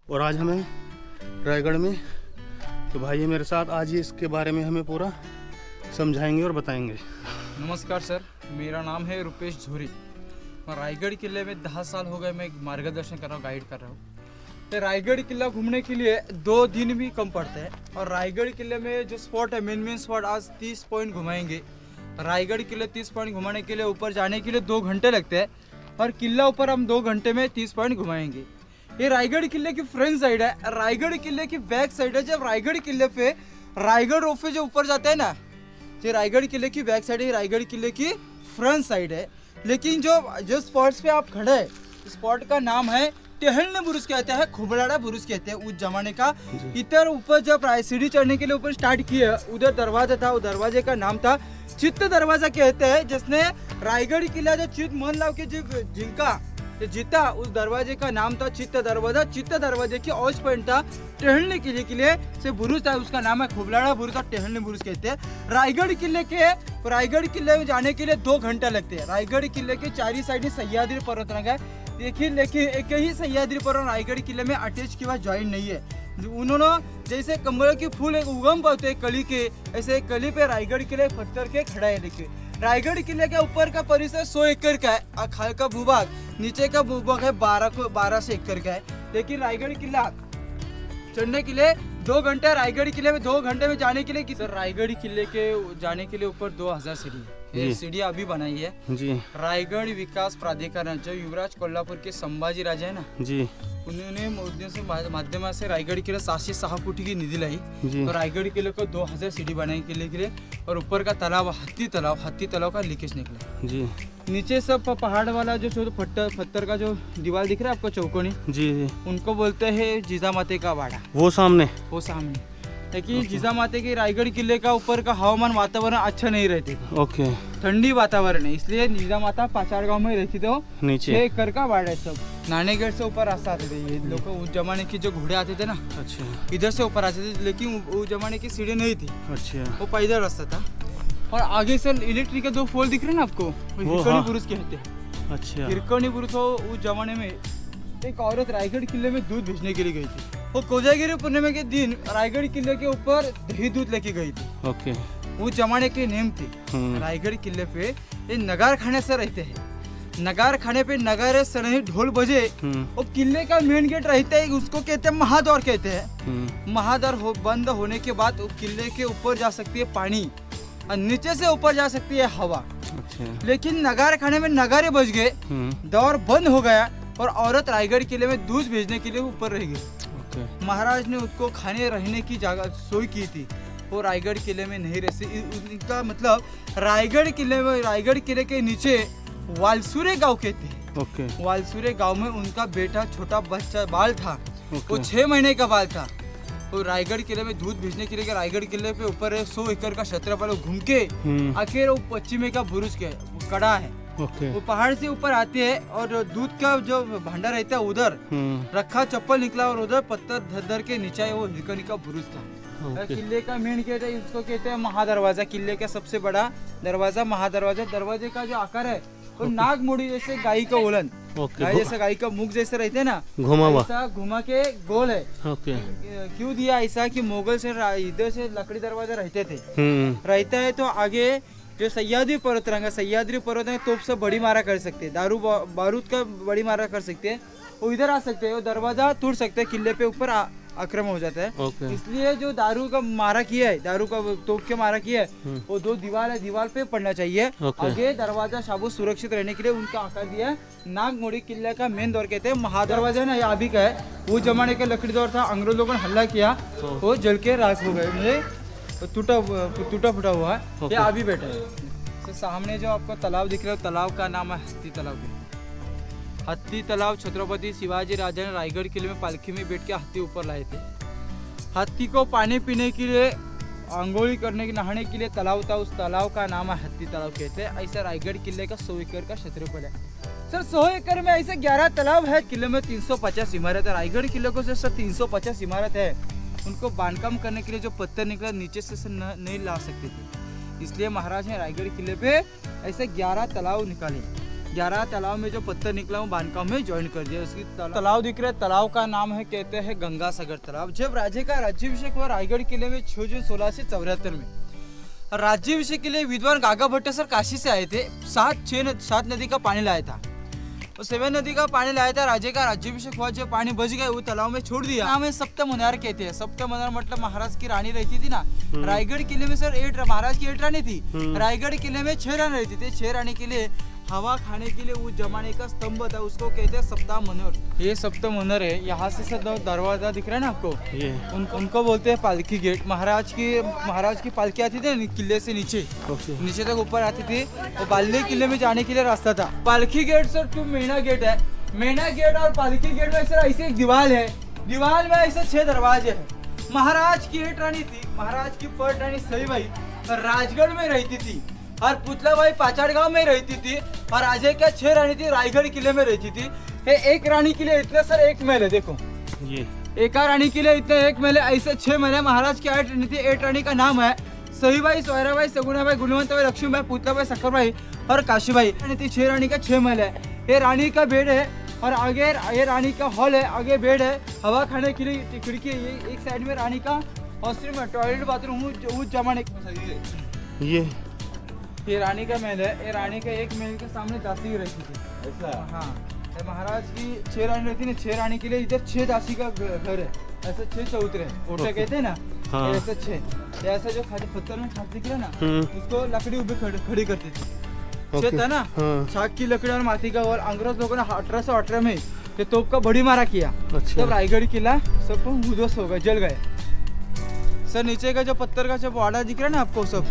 और आज हमें रायगढ़ में तो भाई है मेरे साथ, आज ही इसके बारे में हमें पूरा समझाएंगे और बताएंगे। नमस्कार सर, मेरा नाम है रुपेश झोरी। मैं रायगढ़ किले में 10 साल हो गए मैं मार्गदर्शन कर रहा हूँ, गाइड कर रहा हूँ। तो रायगढ़ किला घूमने के लिए 2 दिन भी कम पड़ते हैं। और रायगढ़ किले में जो स्पॉट है मेन स्पॉट आज 30 पॉइंट घुमाएंगे। रायगढ़ किले 30 पॉइंट घुमाने के लिए ऊपर जाने के लिए 2 घंटे लगते हैं और किला ऊपर हम 2 घंटे में 30 पॉइंट घुमाएंगे। ये रायगढ़ किले की फ्रंट साइड है, रायगढ़ किले की बैक साइड है। जब रायगढ़ किले पे रायगढ़ रोप वे जो ऊपर जाता है ना, ये रायगढ़ किले की बैक साइड है, रायगढ़ किले की फ्रंट साइड है। लेकिन जो स्पॉट्स पे आप खड़े हैं, स्पॉट का नाम है टहलने बुरुज कहते हैं, खुबलाड़ा बुरुज कहते हैं उस जमाने का। इधर ऊपर जब सीढ़ी चढ़ने के लिए ऊपर स्टार्ट किया, उधर दरवाजा था, उस दरवाजे का नाम था चित्त दरवाजा कहते हैं, जिसने रायगढ़ किला जो चित्त मोहन लाल के जिनका जीता उस दरवाजे का नाम था चित्त दरवाजा। चित्त दरवाजे की ऑज पॉइंट था टहलने के लिए से बुरुज था, उसका नाम है खुबलाड़ा बुरुज और टहलने बुरुज कहते हैं। रायगढ़ किले में जाने के लिए 2 घंटा लगते हैं। रायगढ़ किले के चारी साइड सह्याद्री पर्वतरंग है। देखिए, लेकिन एक ही सह्याद्री पर्वत रायगढ़ किले में अटैच किया ज्वाइन नहीं है। उन्होंने जैसे कमल के फूल एक उगम पाते हैं कली के, ऐसे कली पे रायगढ़ किले पत्थर के खड़ा है। देखिए, रायगढ़ किले के ऊपर का परिसर 100 एकड़ का है, खाल का भूभाग, नीचे का भूभाग है 1200 एकड़ का है। लेकिन रायगढ़ किला चढ़ने के लिए 2 घंटे, रायगढ़ किले में 2 घंटे में जाने के लिए रायगढ़ किले के जाने के लिए ऊपर 2000 सीढ़ी है। सीढ़ी अभी बनाई है जी। रायगढ़ विकास प्राधिकरण जो युवराज कोल्हापुर के संभाजी राजा है ना जी, उन्होंने माध्यम से रायगढ़ किला 706 कोटी की निधि लाई तो रायगढ़ किले को 2000 सीढ़ी बनाने के लिए। और ऊपर का तालाब हाथी तालाब का लीकेज निकला जी। नीचे सब पहाड़ वाला जो पत्थर का जो दीवार दिख रहा है आपको चौकोनी जी, उनको बोलते हैं जीजा माते का वाड़ा। वो सामने लेकिन जीजा माते के रायगढ़ किले का ऊपर का हवामान वातावरण अच्छा नहीं रहते। ओके, ठंडी वातावरण है, इसलिए जीजा माता पाचाड़ गाँव में रहती थी। नीचे 6 एकड़ का वाड़ा है। सब नानेगढ़ से ऊपर रास्ता आते थे ये लोग, उस जमाने के जो घोड़े आते थे ना, अच्छा, इधर से ऊपर आते थे। लेकिन उस जमाने की सीढ़ी नहीं थी, अच्छा, वो पैदल रास्ता था। और आगे से इलेक्ट्रिक के 2 पोल दिख रहे हैं ना आपको, हिरकनी बुरुज कहते हैं। अच्छा, हिरकनी बुरुज उस जमाने में एक औरत रायगढ़ किले में दूध भेजने के लिए गई थी। वो कोजागिरी पूर्णिमा के दिन रायगढ़ किले के ऊपर दही दूध लेके गई थी। ओके, उस जमाने के नेम थे। रायगढ़ किले पे ये नगार खाने से रहते हैं। नगार खाने पे नगारे सनही ढोल बजे और किले का मेन गेट रहता है, उसको कहते हैं महाद्वार कहते हैं। महाद्वार बंद होने के बाद किले के ऊपर जा सकती है पानी और नीचे से ऊपर जा सकती है हवा। अच्छा। लेकिन नगार खाने में नगारे बज गए, द्वार बंद हो गया और औरत रायगढ़ किले में दूध भेजने के लिए ऊपर रह गई। महाराज ने उसको खाने रहने की जगह सोई की थी, वो रायगढ़ किले में नहीं रह। इनका मतलब रायगढ़ किले के नीचे वालसुरे गांव कहते हैं। वालसुरे गांव में उनका बेटा छोटा बच्चा बाल था, वो 6 महीने का बाल था। वो रायगढ़ किले में दूध भेजने के लिए रायगढ़ किले पे ऊपर 100 एकड़ का क्षेत्रफल घूम के आखिर वो पश्चिमी का बुरुज के कड़ा है। वो पहाड़ से ऊपर आते हैं और दूध का जो भांडा रहता है उधर रखा, चप्पल निकला और उधर पत्थर धर के नीचे वो हिरकनी का बुरुज था। किले का मेन गेट है, उसको कहते हैं महादरवाजा। किले का सबसे बड़ा दरवाजा महादरवाजा। दरवाजे का जो आकार है वो नाग मोड़ी जैसे गाय का ओलन, जैसे गाय का मुख जैसे रहते हैं ना, घुमा के गोल है। क्यों दिया ऐसा कि मुगल से इधर से लकड़ी दरवाजा रहते थे, रहता है तो आगे जो सह्याद्री पर्वतरंग तोप से बड़ी मारा कर सकते हैं, दारू बारूद का बड़ी मारा कर सकते हैं, वो इधर आ सकते हैं, वो दरवाजा तोड़ सकते हैं, किले पे ऊपर आक्रमण हो जाता है। इसलिए जो दारू का मारा किया है, दारू का तोप के मारा किया है, वो 2 दीवार पे पड़ना चाहिए। आगे दरवाजा शाबूत सुरक्षित रहने के लिए उनका आकार दिया है। नागमोड़ी किले का मेन द्वार कहते हैं। महादरवाजा है ना, ये अभी का है, वो जमाने का लकड़ी द्वार था, अंग्रेज लोगों ने हमला किया, वो जल के राख हो गए, टूटा फूटा हुआ है। ये अभी बैठा है। तो सामने जो आपको तालाब दिख रहा है, तालाब का नाम है हत्ती तालाब। हत्ती तालाब छत्रपति शिवाजी राजा ने रायगढ़ किले में पालकी में बैठ के हाथी ऊपर लाए थे। हाथी को पानी पीने के लिए, अंगोली करने के, नहाने के लिए तालाब था, उस तालाब का नाम है हत्ती तालाब कहते हैं। ऐसा रायगढ़ किले का 100 एकड़ का क्षेत्रफल है। सर 100 एकड़ में ऐसे 11 तालाब है। किले में 350 इमारत है। रायगढ़ किले को सर 350 इमारत है। उनको बांधकाम करने के लिए जो पत्थर निकला नीचे से नहीं ला सकते थे, इसलिए महाराज ने रायगढ़ किले पे ऐसे 11 तालाब निकाले। 11 तालाब में जो पत्थर निकला वो बांधकाम में ज्वाइन कर दिया। उसकी तालाब दिख रहा है, तालाब का नाम है कहते हैं गंगासागर तालाब। जब राजे का राज्याभिषेक हुआ रायगढ़ किले में 6 जून 1674 में, राज्याभिषेक के लिए विद्वान गागा भट्ट सर काशी से आए थे। 7 नदी का पानी लाया था, तो 7 नदी का पानी लाया था। राजे का राज्याभिषेक हुआ, जब पानी बच गया वो तालाब में छोड़ दिया। नाम है सप्तमनार कहते हैं। सप्तमनार मतलब महाराज की रानी रहती थी ना। रायगढ़ किले में सर 8 महाराज की 8 रानी थी। रायगढ़ किले में 6 रानी रहती थी। 6 रानी के लिए हवा खाने के लिए उस जमाने का स्तंभ था, उसको कहते हैं सप्तमनोर। ये सप्तमनोर है। यहाँ से सर दरवाजा दिख रहा है ना आपको, उनको बोलते हैं पालकी गेट। महाराज की पालकी आती थी ना किले से नीचे तक ऊपर आती थी, और बाल्य किले में जाने के लिए रास्ता था। पालकी गेट सर टू मेना गेट है। मेना गेट और पालकी गेट में सर ऐसे एक दीवार है, दीवार में ऐसे 6 दरवाजे है। महाराज की 8 रानी थी। महाराज की फर्स्ट रानी सईबाई राजगढ़ में रहती थी, और पुतलाबाई पाचाड़गांव में रहती थी, और राजे क्या 6 रानी थी रायगढ़ किले में रहती थी। ये एक रानी के लिए इतने सर 1 महल है। देखो ये एक रानी के लिए इतने 1 महल है, ऐसे 6 महल है। महाराज की 8 रानी थी। 8 रानी का नाम है सहीबाई, सोयराबाई, सगुनाबाई, गुणवंतबाई, लक्ष्मीबाई, पुतलाबाई, सक्करबाई और काशीबाई। 6 रानी का 6 महल है। ये रानी का बेड है, और आगे ये रानी का हॉल है, आगे बेड है, हवा खाने के लिए खिड़की है। ये एक साइड में रानी का वॉशरूम है, टॉयलेट बाथरूम उस जमाने का। ये रानी का महल है। ये रानी का एक महल के सामने दासी रहती थी। ऐसा? हाँ, ये महाराज की 6 रानी रहती है। 6 रानी के लिए इधर 6 दासी का घर है। ऐसे 6 चौतरे ओटे कहते हैं ना। हाँ। ऐसे 6 ऐसे जो पत्थर में खाट दिख रहा है ना, उसको लकड़ी ऊपर खड़ी करती थी। 6 था ना। हाँ। छाक की लकड़ी और माटी का वॉल। अंग्रेज लोगों ने 1818 में ये तोप का बड़ी मारा किया। अच्छा। तब रायगढ़ किला सब उध्वस्त हो गया, जल गए। सर नीचे का जो पत्थर का जो वाड़ा दिख रहा है ना आपको, सब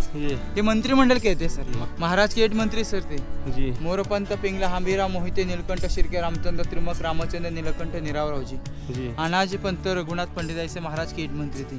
ये मंत्रिमंडल कहते हैं सर। महाराज के 8 मंत्री सर थे जी। मोरपंत, पिंगला, हंबीरा, मोहिते, नीलकंठ, शिर्के, रामचंद्र, त्रिमक, रामचंद्र, नीलकंठ, निरावराव जी, अनाजी पंत, रघुनाथ पंडित, ऐसे महाराज के 8 मंत्री थे।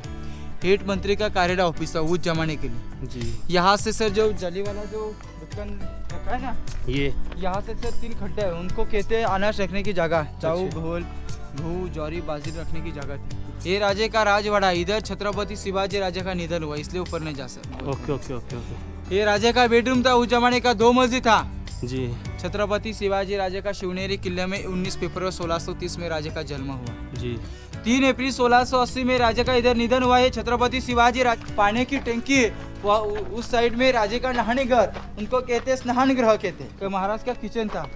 8 मंत्री का कार्यालय ऑफिस था उस जमाने के लिए जी। यहाँ से सर जो जली वाला जो ढक्कन रखा है ना, ये यहाँ से सर 3 खड्डे है, उनको कहते हैं अनाज रखने की जगह। चाऊ, घोल, घू, जौरी, बाजरी रखने की जगह थी। ये राजे का राजवाड़ा। इधर छत्रपति शिवाजी राजे का निधन हुआ, इसलिए ऊपर नहीं जा सकता। ओके। ये राजे का बेडरूम था उस जमाने का। 2 मंजिल था जी। छत्रपति शिवाजी राजे का शिवनेरी किले में 19 फरवरी 1630 में राजे का जन्म हुआ जी। 3 अप्रैल 1680 में राजे का इधर निधन हुआ है। छत्रपति शिवाजी पानी की टंकी है, उस साइड में राजे का नहाने घर, उनको कहते हैं स्नान गृह कहते हैं। महाराज का किचन था।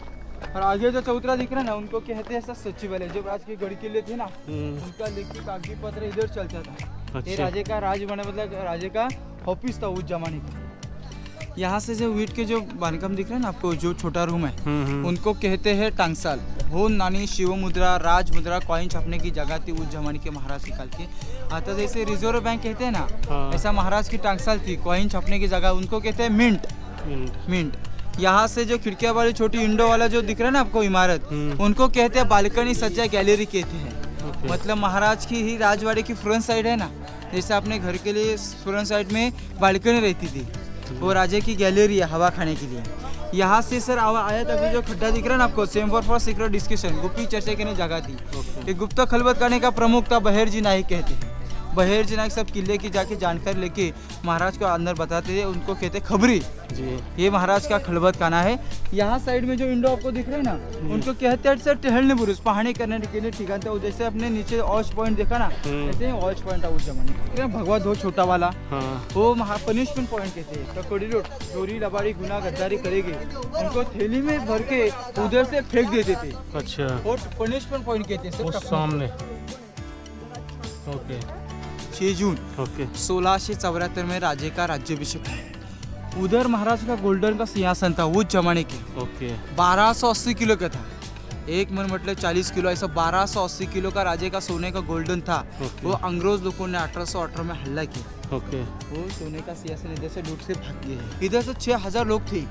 और आगे जो चौतरा दिख रहा है ना, उनको कहते हैं सचिवालय। जब राज के गढ़ किले थे ना, उनका लिखित कागजी पत्र इधर चलता था। अच्छा। ये राजे का राज बना, मतलब राजे का ऑफिस था उस जमाने का। यहाँ से जो ईंट के जो बांधकाम दिख रहा है ना आपको, जो छोटा रूम है, उनको कहते हैं टांगसाल। हो नानी, शिव मुद्रा, राज मुद्रा, कॉइन छापने की जगह थी उस जमाने के महाराज के काल की। आता जैसे रिजर्व बैंक कहते हैं ना, ऐसा महाराज की टांगसाल थी, कॉइन छापने की जगह, उनको कहते हैं मिंट। यहाँ से जो खिड़कियाँ वाली छोटी विंडो वाला जो दिख रहा है ना आपको इमारत, उनको कहते हैं बालकनी सज्जा गैलरी कहते हैं। मतलब महाराज की ही राजवाड़े की फ्रंट साइड है ना, जैसे अपने घर के लिए फ्रंट साइड में बालकनी रहती थी, वो राजे की गैलरी है हवा खाने के लिए। यहाँ से सर आया तभी जो खड्डा दिख रहा है ना आपको, सेम फॉर सीक्रेट डिस्कशन, गुप्त चर्चा करने जगह थी। ये गुप्त खलबत करने का प्रमुख था बहेर जी नायक कहते हैं। बहेर जी नायक सब किले की जाके जानकारी लेके महाराज को अंदर बताते थे, उनको कहते खबरी जी। ये महाराज का खलबत खाना है। यहाँ साइड में जो विंडो आपको दिख रहा है ना, उनको कहते हैं सर टहलने बुरुज, पहाड़ी करने के लिए ठिकाना था। जैसे अपने नीचे ऑच पॉइंट देखा ना, ऐसे ऑच पॉइंट था उस जमाने में। भगवा धो छोटा वाला, वो पनिशमेंट पॉइंट कहते हैं। ककड़ी रोड, चोरी, लबाड़ी, गुना, गद्दारी करेगी, उनको थैली में भर के उधर से फेंक देते थे। अच्छा, वो पनिशमेंट पॉइंट कहते हैं सर सामने। ओके। 6 जून 1674 में राजे का राज्याभिषेक हुआ। उधर महाराज का गोल्डन का सिंहासन था उस जमाने के। 1280 किलो का था। एक मन मतलब 40 किलो, ऐसा 1280 किलो का राजे का सोने का गोल्डन था। वो अंग्रेज लोगों ने 1818 में हमला किया। वो सोने का सिंहासन इधर से लूट से भाग गए। इधर से 6000 लोग थे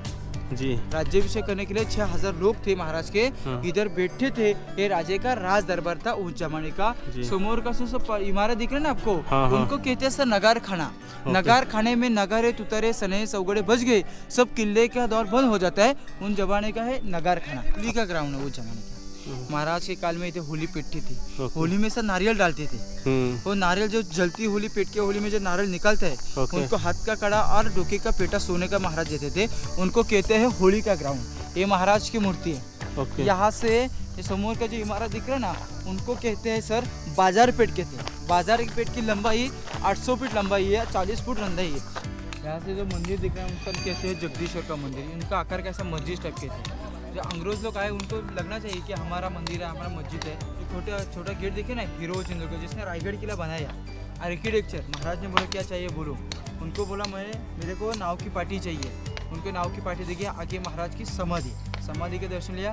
जी। राज्याभिषेक करने के लिए 6000 लोग थे महाराज के। इधर बैठे थे। ये राजे का राज दरबार था उस जमाने का। सोमोर का सब इमारत दिख रहा है ना आपको, उनको कहते हैं सर नगार खाना। नगार खाने में नगारे, तुतरे, सने, सौगड़े बच गए, सब किले का दौर बंद हो जाता है। उन जमाने का है नगार खाना, किले का ग्राउंड है उस जमाने का। महाराज के काल में इधर होली पेटती थी। ओके। होली में सर नारियल डालते थे। वो नारियल जो जलती होली पेट के होली में जो नारियल निकलता है, ओके। उनको हाथ का कड़ा और डोके का पेटा सोने का महाराज देते थे। उनको कहते हैं होली का ग्राउंड। ये महाराज की मूर्ति है। ओके। यहाँ से ये समूह का जो इमारत दिख रहा है ना, उनको कहते हैं सर बाजार पेट कहते हैं। बाजार के पेट की लंबाई 800 फीट लंबाई है, 40 फुट रंधाई है। यहाँ से जो मंदिर दिख रहा है उनका कहते हैं जगदीश्वर का मंदिर। उनका आकार कैसा मस्जिद टाइप के थे। जो अंग्रेज लोग आए उनको लगना चाहिए कि हमारा मंदिर है, हमारा मस्जिद है। जो छोटा गेट देखे ना, हीरो चंद्र का, जिसने रायगढ़ किला बनाया। आर्किटेक्चर महाराज ने बोला क्या चाहिए बोलो। उनको बोला मेरे को नाव की पार्टी चाहिए। उनको नाव की पार्टी देखिए। आगे महाराज की समाधि के दर्शन लिया।